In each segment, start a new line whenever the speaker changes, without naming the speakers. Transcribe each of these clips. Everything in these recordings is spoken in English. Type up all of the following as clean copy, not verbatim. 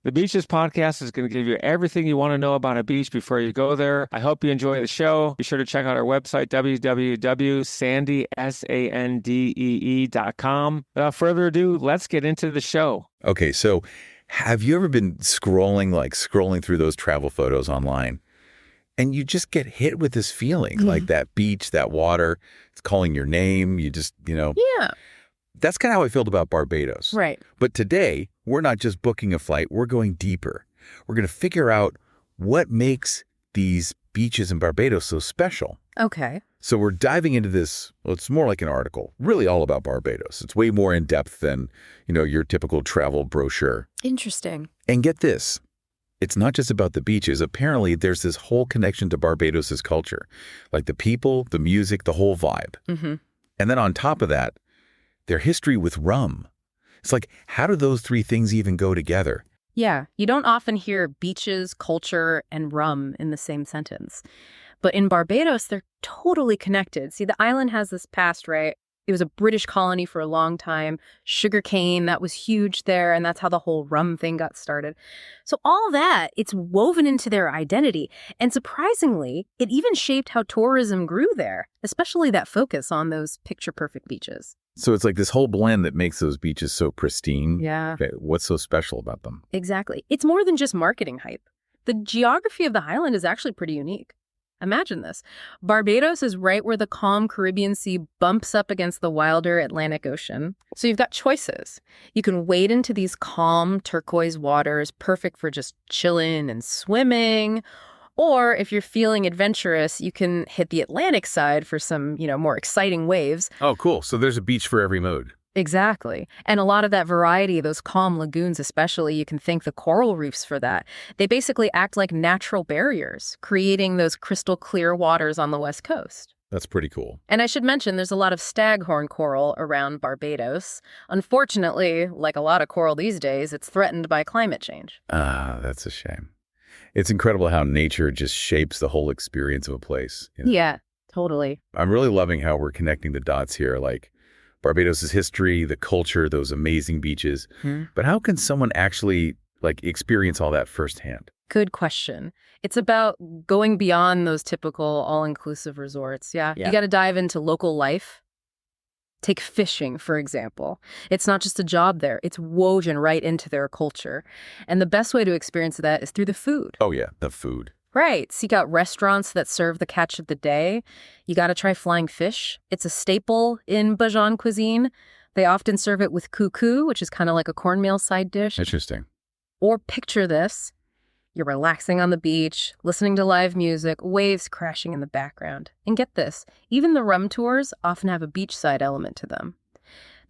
The Beaches podcast is going to give you everything you want to know about a beach before you go there. I hope you enjoy the show. Be sure to check out our website, www.sandee.com. Without further ado, let's get into the show.
Okay, so have you ever been scrolling through those travel photos online, and you just get hit with this feeling, like that beach, that water, it's calling your name. You just,
Yeah.
That's kind of how I felt about Barbados.
Right.
But today, we're not just booking a flight, we're going deeper. We're going to figure out what makes these beaches in Barbados so special.
Okay.
So we're diving into this, well, it's more like an article, really all about Barbados. It's way more in depth than, your typical travel brochure.
Interesting.
And get this, it's not just about the beaches. Apparently, there's this whole connection to Barbados's culture, like the people, the music, the whole vibe.
Mm-hmm.
And then on top of that, their history with rum. It's like, how do those three things even go together?
Yeah, you don't often hear beaches, culture, and rum in the same sentence. But in Barbados, they're totally connected. See, the island has this past, right? It was a British colony for a long time. Sugarcane, that was huge there, and that's how the whole rum thing got started. So all that, it's woven into their identity. And surprisingly, it even shaped how tourism grew there, especially that focus on those picture-perfect beaches.
So it's like this whole blend that makes those beaches so pristine.
Yeah.
Okay, what's so special about them?
Exactly. It's more than just marketing hype. The geography of the island is actually pretty unique. Imagine this. Barbados is right where the calm Caribbean Sea bumps up against the wilder Atlantic Ocean. So you've got choices. You can wade into these calm turquoise waters, perfect for just chilling and swimming. Or if you're feeling adventurous, you can hit the Atlantic side for some, more exciting waves.
Oh, cool. So there's a beach for every mood.
Exactly. And a lot of that variety, those calm lagoons especially, you can thank the coral reefs for that. They basically act like natural barriers, creating those crystal clear waters on the West Coast.
That's pretty cool.
And I should mention, there's a lot of staghorn coral around Barbados. Unfortunately, like a lot of coral these days, it's threatened by climate change.
Ah, that's a shame. It's incredible how nature just shapes the whole experience of a place.
Yeah, totally.
I'm really loving how we're connecting the dots here, like Barbados' history, the culture, those amazing beaches. But how can someone actually experience all that firsthand?
Good question. It's about going beyond those typical all-inclusive resorts. Yeah. You got to dive into local life. Take fishing, for example. It's not just a job there. It's woven right into their culture. And the best way to experience that is through the food.
Oh, yeah, the food.
Right. Seek out restaurants that serve the catch of the day. You got to try flying fish. It's a staple in Bajan cuisine. They often serve it with cuckoo, which is kind of like a cornmeal side dish.
Interesting.
Or picture this. You're relaxing on the beach, listening to live music, waves crashing in the background. And get this, even the rum tours often have a beachside element to them.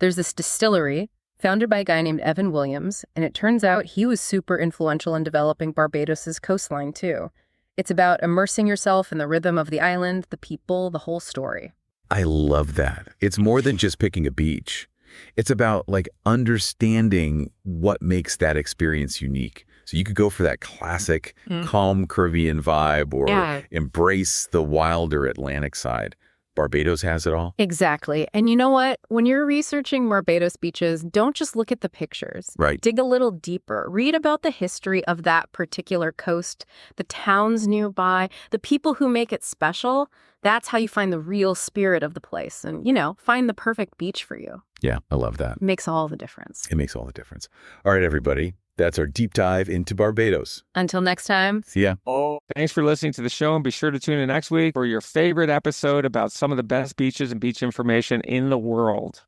There's this distillery founded by a guy named Evan Williams, and it turns out he was super influential in developing Barbados's coastline too. It's about immersing yourself in the rhythm of the island, the people, the whole story.
I love that. It's more than just picking a beach. It's about understanding what makes that experience unique. So you could go for that classic calm Caribbean vibe or embrace the wilder Atlantic side. Barbados has it all.
Exactly. And you know what? When you're researching Barbados beaches, don't just look at the pictures.
Right.
Dig a little deeper. Read about the history of that particular coast, the towns nearby, the people who make it special. That's how you find the real spirit of the place and, find the perfect beach for you.
Yeah, I love that.
It makes all the difference.
It makes all the difference. All right, everybody. That's our deep dive into Barbados.
Until next time.
See ya.
Thanks for listening to the show, and be sure to tune in next week for your favorite episode about some of the best beaches and beach information in the world.